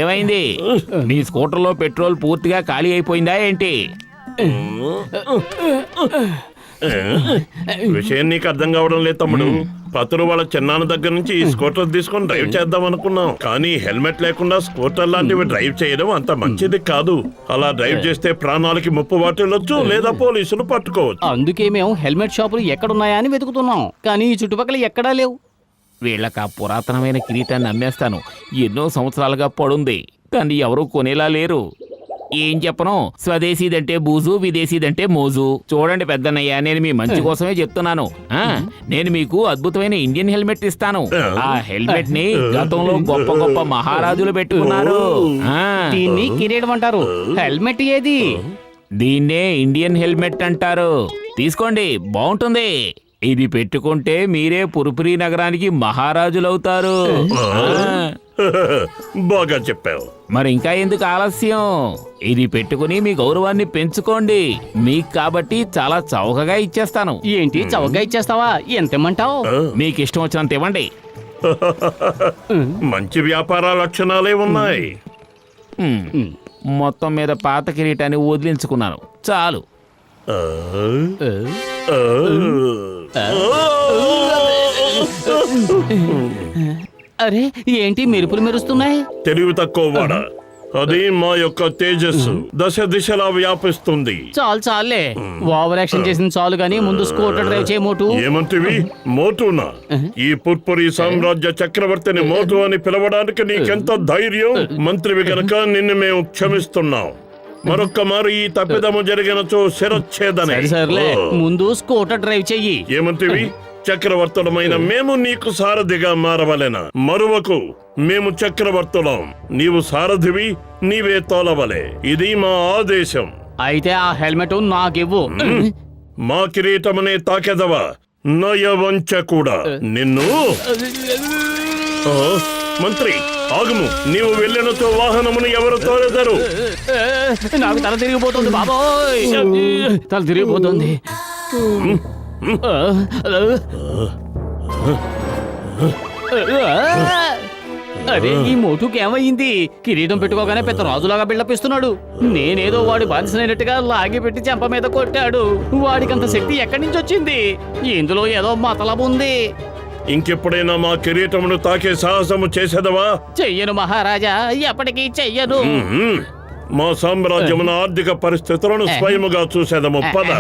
ఏమైంది? నీ స్కూటర్లో పెట్రోల్ పూర్తిగా ఖాళీ అయిపోయిందా ఏంటి? విషయం నీకు అర్థం కావడం లేదు తమ్ముడు. పతులు వాళ్ళ చిన్నాన్న దగ్గర నుంచి ఈ స్కూటర్ తీసుకొని డ్రైవ్ చేద్దాం అనుకున్నాం, కానీ హెల్మెట్ లేకుండా స్కూటర్ లాంటివి డ్రైవ్ చేయడం అంత మంచిది కాదు. అలా డ్రైవ్ చేస్తే ప్రాణాలకి ముప్పు వాటిల్లొచ్చు, లేదా పోలీసులు పట్టుకోవచ్చు. అందుకే మేము హెల్మెట్ షాపులు ఎక్కడున్నాయా అని వెతుకుతున్నాం, కానీ ఈ చుట్టుపక్కల ఎక్కడా లేవు. వీళ్ళకి ఆ పురాతనమైన కిరీటాన్ని అమ్మేస్తాను. ఎన్నో సంవత్సరాలుగా పడుంది, కానీ ఎవరూ కొనేలా లేరు. ఏం చెప్పను, స్వదేశీదంటే బూజు, విదేశీదంటే మోజు. చూడండి పెద్దన్నయ్య, నేను మీ మంచి కోసమే చెప్తున్నాను. నేను మీకు అద్భుతమైన ఇండియన్ హెల్మెట్ ఇస్తాను. ఆ హెల్మెట్ ని గతంలో గొప్ప గొప్ప మహారాజులు పెట్టుకున్నారు. దీన్ని కిరీటం అంటారు. హెల్మెట్ ఏది? దీన్నే ఇండియన్ హెల్మెట్ అంటారు. తీసుకోండి, బాగుంటుంది. ఇది పెట్టుకుంటే మీరే పురుపురి నగరానికి మహారాజులవుతారు. బాగా చెప్పావు. మరి ఇంకా ఎందుకు ఆలస్యం? ఇది పెట్టుకుని మీ గౌరవాన్ని పెంచుకోండి. మీకు కాబట్టి చాలా చౌకగా ఇచ్చేస్తాను. ఏంటి చౌకగా ఇచ్చేస్తావా? ఎంత ఇమ్మంటావు? మీకు ఇష్టం వచ్చినంత ఇవ్వండి. మంచి వ్యాపార లక్షణాలే ఉన్నాయి. మొత్తం మీద పాత కిరీటాన్ని వదిలించుకున్నాను, చాలు. అరే, ఏంటి మెరుపులు మెరుస్తున్నాయి? తెలివి తక్కువ వాడ, అది మా యొక్క తేజస్సు దశ దిశలా వ్యాపిస్తుంది. చాలు చాలే, ఓవర్ యాక్షన్ చేసిన చాలు గానీ ముందు స్కూటర్ డ్రైవ్ చేయ. మోటు ఏమంటివి? మోటునా? ఈ పుర్పురి సామ్రాజ్య చక్రవర్తిని మోటు అని పిలవడానికి నీకెంత ధైర్యం? మంత్రివి గనక నిన్ను మేము క్షమిస్తున్నాం. మరొక్క మారు ఈ తప్పిదము జరిగినచో శిరచ్ఛేదనే. సర్లే, ముందు స్కూటర్ డ్రైవ్ చెయ్యి. ఏమంటివి? చక్రవర్తులమైన మేము నీకు సారథిగా మారవలెనా? మరువకు, మేము చక్రవర్తులం, నీవు సారథివి, నీవే తోలవలే. ఇది మా ఆదేశం. అయితే ఆ హెల్మెట్ నాకివ్వు. మా కిరీటమనే తాకెదవా, నయవంచ కూడా నిన్ను. మంత్రి ఆగుము, నీవు వెళ్ళినతో వాహనమును ఎవరు తోలెదరు? నాకు తల తిరిగిపోతుంది బాబోయ్, తల తిరిగిపోతుంది. అరే, ఈ మోటుకి ఏమయ్యింది? కిరీటం పెట్టుకోగానే పెద్ద రాజులాగా బిల్డప్ ఇస్తున్నాడు. నేనేదో వాడి బానిసనైనట్టుగా లాగి పెట్టి చెంప మీద కొట్టాడు. వాడికంత శక్తి ఎక్కడి నుంచి వచ్చింది? ఇందులో ఏదో మతలబు ఉంది. ఇంకెప్పుడైనా మా కిరీటమును తాకే సాహసము చేసేదవా? చెయ్యను మహారాజా, ఎప్పటికీ చెయ్యను. మా సామ్రాజ్యమున ఆర్థిక పరిస్థితులను స్వయముగా చూసేదము. పద.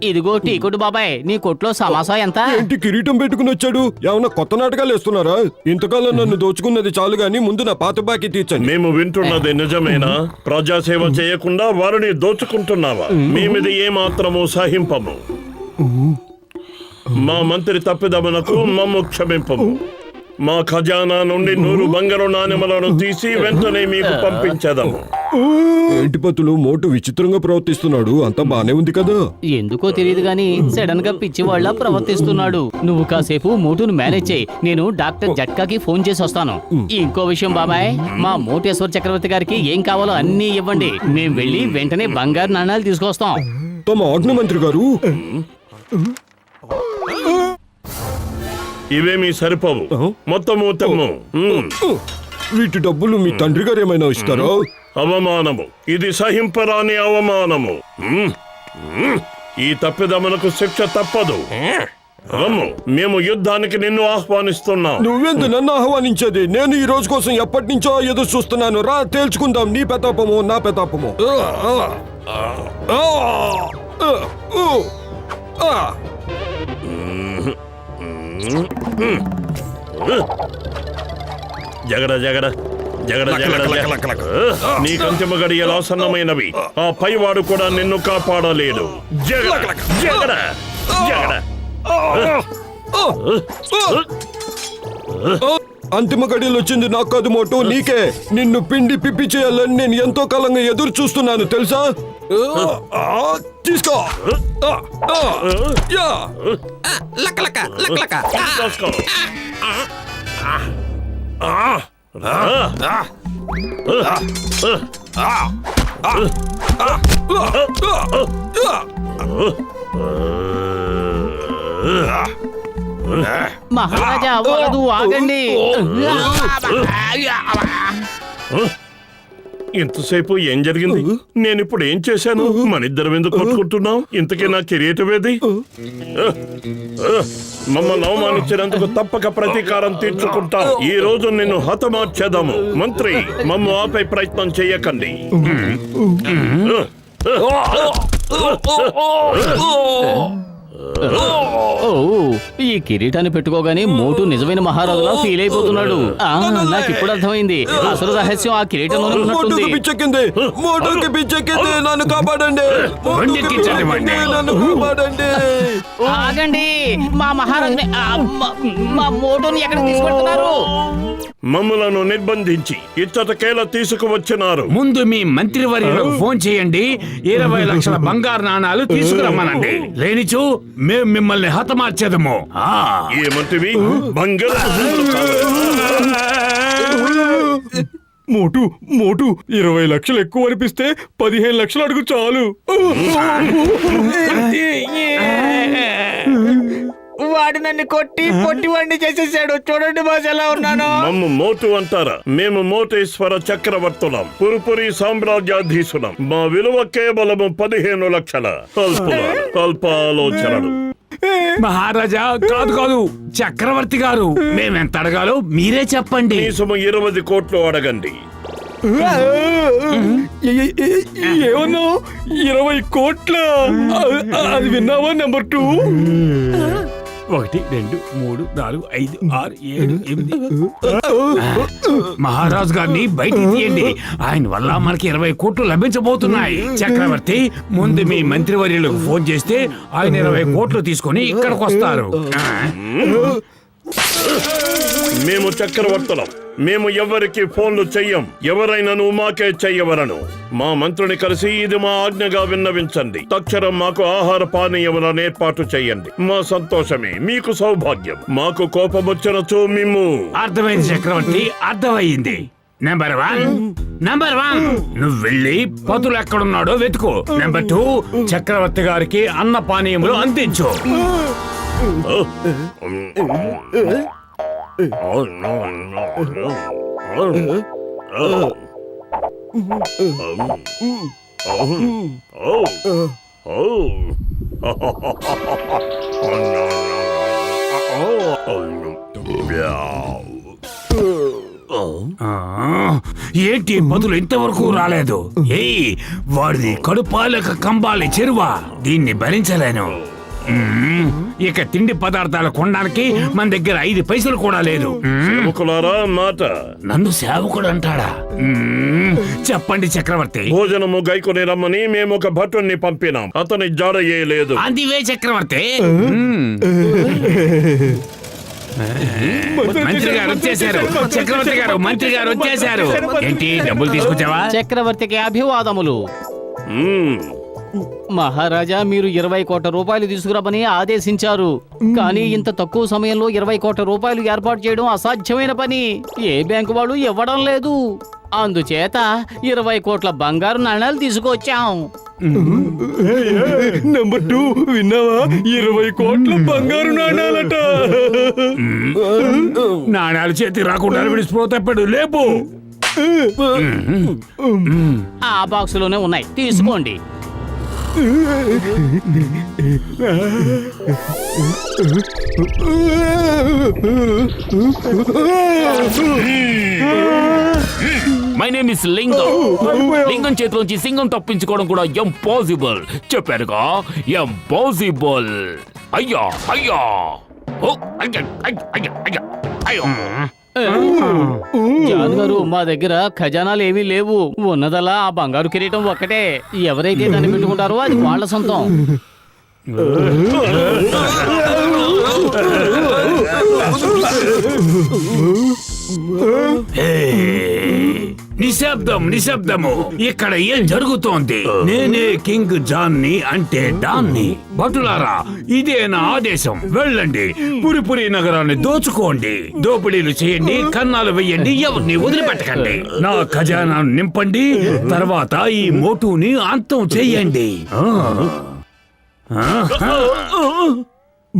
ఇదిగో టీకుడు బాబాయ్, నీ కొట్లో సమాసా ఎంత? ఏంటి కిరీటం పెట్టుకుని వచ్చాడు? ఏమన్నా కొత్త నాటకాలు వేస్తున్నారా? ఇంతకాలం నన్ను దోచుకున్నది చాలు గాని ముందు నా పాత బాకీ తీర్చండి. మేము వింటున్నది నిజమేనా? ప్రజాసేవ చేయకుండా వారిని దోచుకుంటున్నావా? మేమిది ఏమాత్రము సహింపము. మా మంత్రి తప్పిదమునకు మమ్ము క్షమింపము. మా ఖజానా నుండి 100 బంగారు నాణెములను తీసి వెంటనే మీకు పంపించేదాము. ఏంటి పతులు, మోటు విచిత్రంగా ప్రవర్తిస్తున్నాడు? అంతా బానే ఉంది కదా? ఎందుకో తెలియదు గాని సడన్ గా పిచ్చి వాళ్ళ ప్రవర్తిస్తున్నాడు. నువ్వు కాసేపు మోటును మేనేజ్ చేయి, నేను డాక్టర్ జట్కాకి ఫోన్ చేసి వస్తాను. ఇంకో విషయం బాబాయ్, మా మోటేశ్వర చక్రవర్తి గారికి ఏం కావాలో అన్ని ఇవ్వండి. మేము వెళ్ళి వెంటనే బంగారు నాణాలు తీసుకొస్తాం. తమ ఆజ్ఞ మంత్రి గారు. ఇవేమీ సరిపోవు, మొత్తము తమ్ము. వీటి డబ్బులు మీ తండ్రి గారు ఏమైనా ఇస్తారా? అవమానము, ఇది సహింపరాని అవమానము. ఈ తప్పిదమునకు శిక్ష తప్పదు. మేము యుద్ధానికి నిన్ను ఆహ్వానిస్తున్నాం. నువ్వెందు నన్ను ఆహ్వానించేది? నేను ఈ రోజు కోసం ఎప్పటి నుంచో ఎదురు చూస్తున్నాను. రా తేల్చుకుందాం, నీ పెతాపము నా పెతాపము. జగడ జగడ జగడ జగడ. నీ కంతిమ గడియలు ఆసన్నమైనవి. ఆ పైవాడు కూడా నిన్ను కాపాడలేడు. జగడ జగడ జగడ. అంతిమ గడియలు వచ్చింది నాకు కాదు మోటు, నీకే. నిన్ను పిండి పిప్పి చేయాలని నేను ఎంతో కాలంగా ఎదురు చూస్తున్నాను తెలుసా? తీసుకో. మహారాజా వలదు, ఆగండి. ఇంతసేపు ఏం జరిగింది? నేను ఇప్పుడు ఏం చేశాను? మన ఇద్దరం ఎందుకు కొట్టుకుంటున్నాం? ఇంతకీ నా కిరీటం ఏది? మమ్మల్ని అవమానించినందుకు తప్పక ప్రతీకారం తీర్చుకుంటాం. ఈ రోజు నిన్ను హతమార్చేదాము. మంత్రి, మమ్మ ఆపై ప్రయత్నం చెయ్యకండి. ఓ, ఈ కిరీటాన్ని పెట్టుకోగానే మోటు నిజమైన మహారాజులా ఫీల్ అయిపోతున్నాడు. నాకు ఇప్పుడు అర్థమైంది. అసలు రహస్యం ఆ కిరీటంలోనే ఉన్నట్టుంది. మోటుకి పిచ్చెక్కింది, మోటుకి పిచ్చెక్కింది. నన్ను కాపాడండి, మోటుకి పిచ్చెక్కింది, నన్ను కాపాడండి. ఆగండి, మా మహారాజుని మా మోటుని ఎక్కడ తీసుకెళ్తున్నారు? మమ్మలను నిర్బంధించి ఇచ్చటకేలా తీసుకువచ్చినారు. ముందు మీ మంత్రివర్యులకు ఫోన్ చేయండి, 20 లక్షల బంగారు నాణాలు తీసుకురమ్మనండి. లేనిచో మేము మిమ్మల్ని హతమార్చేదము. ఏమంటివి? బంగారు మోటు మోటు 20 లక్షలు ఎక్కువ అనిపిస్తే 15 లక్షలు అడుగు చాలు. వాడు నన్ను కొట్టి పొట్టివాడిని చేసేసాడు. చూడండి బాస్ ఎలా ఉన్నాను. మమ్మ మోటు అంటారా? మేము మోటేశ్వర చక్రవర్తులం, పురుపురి సామ్రాజ్యాధీశులం. మా విలువ కేవలం 15 లక్షల. అల్పాలోచనలు. మహారాజా, కాదు కాదు చక్రవర్తి గారు, మేమెంత అడగాలో మీరే చెప్పండి. కనీసం 20 కోట్లు అడగండి. ఏమన్నావు? 20 కోట్ల? అది విన్నావా? నెంబర్ 2. 1 2 3 4 5 6 7 8. మహారాజు గారిని బయటికి తీయండి. ఆయన వల్ల మనకి 20 కోట్లు లభించబోతున్నాయి. చక్రవర్తి, ముందు మీ మంత్రివర్యులకు ఫోన్ చేస్తే ఆయన 20 కోట్లు తీసుకొని ఇక్కడికి వస్తారు. మేము చక్రవర్తులం. మేము ఎవరికి ఫోన్లు చెయ్యం. ఎవరైనాను మాకే చెయ్యవలను. మా మంత్రుని కలిసి ఇది మా ఆజ్ఞగా విన్నవించండి. తక్షణం మాకు ఆహార పానీయములను ఏర్పాటు చెయ్యండి. మా సంతోషమే మీకు సౌభాగ్యం. మాకు కోపం వచ్చినచో మేము. అర్థమైంది చక్రవర్తి, అర్థమైంది. నెంబర్ 1 నువ్వు వెళ్ళి పతులు ఎక్కడున్నాడో వెతుకో. నెంబర్ 2 చక్రవర్తి గారికి అన్న పానీయములు అందించు. ఏంటి పదులు ఇంతవరకు రాలేదు? ఏయ్, వాడిది కడుపాలక కంబాలి చెరువా, దీన్ని భరించలేను. ఇక తిండి పదార్థాలు కొనడానికి మన దగ్గర 5 పైసలు కూడా లేదు. సేవకులారా, మాట. నన్ను సేవకుడు అంటాడా? చెప్పండి చక్రవర్తి. భోజనము గైకొని రమ్మని మేము ఒక భటుణ్ణి పంపినాం. అతని జాడయ్యేలేదు. అందివే చక్రవర్తి. మంత్రి గారు వచ్చేసారు. చక్రవర్తి గారు, మంత్రి గారు వచ్చేసారు. ఏంటి, డబ్బులు తీసుకొచ్చావా? చక్రవర్తికి అభివాదములు. మహారాజా, మీరు 20 కోట్ల రూపాయలు తీసుకురమని ఆదేశించారు. కానీ ఇంత తక్కువ సమయంలో 20 కోట్ల రూపాయలు ఏర్పాటు చేయడం అసాధ్యమైన పని. ఏ బ్యాంకు వాళ్ళు ఇవ్వడం లేదు. అందుచేత 20 కోట్ల బంగారు నాణాలు తీసుకొచ్చాం. నెంబర్ 2 విన్నావా? 20 కోట్ల బంగారు నాణాలట. నాణాలు చేతి రాకుండా విడిచిపో, తప్పాడు. లేపు. ఆ బాక్సులోనే ఉన్నాయి, తీసుకోండి. మై నేమ్ ఇస్ లింగం. లింగం చేతిలోంచి సింగం తప్పించుకోవడం కూడా ఇంపాసిబుల్. చెప్పారుగా, ఇంపాసిబుల్. అయ్యా అయ్యా, ఓ అయ్యా అయ్యా అయ్యా అయ్యో. జాన్ గారు, మా దగ్గర ఖజానాలు ఏమీ లేవు. ఉన్నదలా ఆ బంగారు కిరీటం ఒక్కటే. ఎవరైతే దాన్ని పెట్టుకుంటారో అది వాళ్ళ సొంతం. నిశ్శబ్దం, నిశ్శబ్దము. ఇక్కడ ఏం జరుగుతోంది? నేనే కింగ్ జాన్ ని, అంటే డాన్ ని. భటులారా, ఇదే నా ఆదేశం. వెళ్ళండి, పురిపురి నగరాన్ని దోచుకోండి, దోపిడీలు చేయండి, కన్నాలు వెయ్యండి, ఎవరిని వదిలిపెట్టకండి. నా ఖజానాను నింపండి, తర్వాత ఈ మోటుని అంతం చెయ్యండి.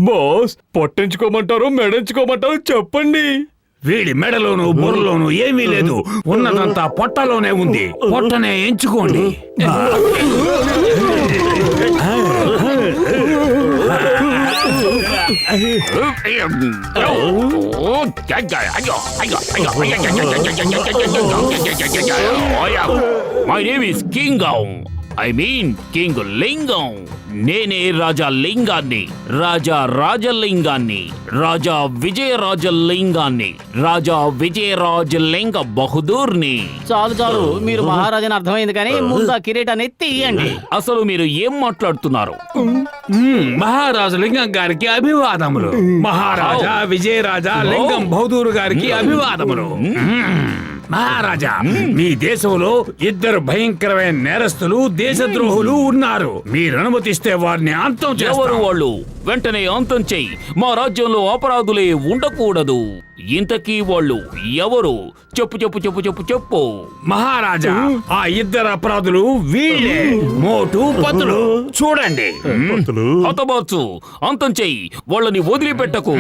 బాస్ పొట్టించుకోమంటారు మెడించుకోమంటారు చెప్పండి. వీడి మెడలోను బుర్రలోను ఏమీ లేదు, ఉన్నదంతా పొట్టలోనే ఉంది. పొట్టనే ఎంచుకోండి. మై నేమ్ ఇస్ కింగం, ఐ మీన్ కింగ్ లింగం. నేనే రాజా లింగాన్ని, రాజా రాజలింగాన్ని, రాజా విజయరాజలింగాన్ని, రాజా విజయరాజలింగ బహదూర్ని. చాలు చాలు, మీరు మహారాజని అర్థమైంది కానీ ముందు ఆ కిరీటాన్ని తీయండి. అసలు మీరు ఏం మాట్లాడుతున్నారు? మహారాజు లింగం గారికి అభివాదములు. మహారాజా విజయరాజా లింగం బహదూరు గారికి అభివాదములు. మహారాజా, మీ దేశంలో ఇద్దరు భయంకరమైన నేరస్తులు, దేశద్రోహులు ఉన్నారు. మీరు అనుమతిస్తే వారిని అంతం ఎవరు చేస్తారు. వాళ్ళు? వెంటనే అంతం చెయ్యి. మా రాజ్యంలో అపరాధులే ఉండకూడదు. ఇంతకీ వాళ్ళు ఎవరు? చెప్పు చెప్పు చెప్పు చెప్పు చెప్పు. మహారాజా, ఆ ఇద్దరు అపరాధులు వీళ్ళే, మోటు పతులు. చూడండి. హతమార్చు, అంతం చెయ్యి, వాళ్ళని వదిలిపెట్టకు.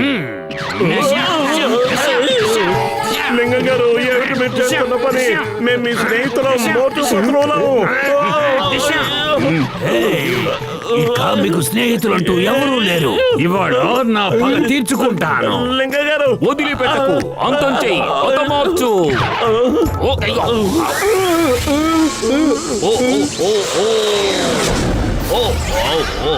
లింగం గారు, ఏమిటి మీరు చేస్తున్న పని? మేము మీ స్నేహితులం, మోటు పత్రులం. ఇక మీకు స్నేహితులంటూ ఎవరూ లేరు. ఇవాళ నా పగ తీర్చుకుంటాను. లింగం గారు, వదిలిపెట్టకు, అంతం చెయ్యి, హతమార్చు. ఓ, అయ్యో. ఓ, ఓ, ఓ, ఓ. ఓ, ఓ, ఓ.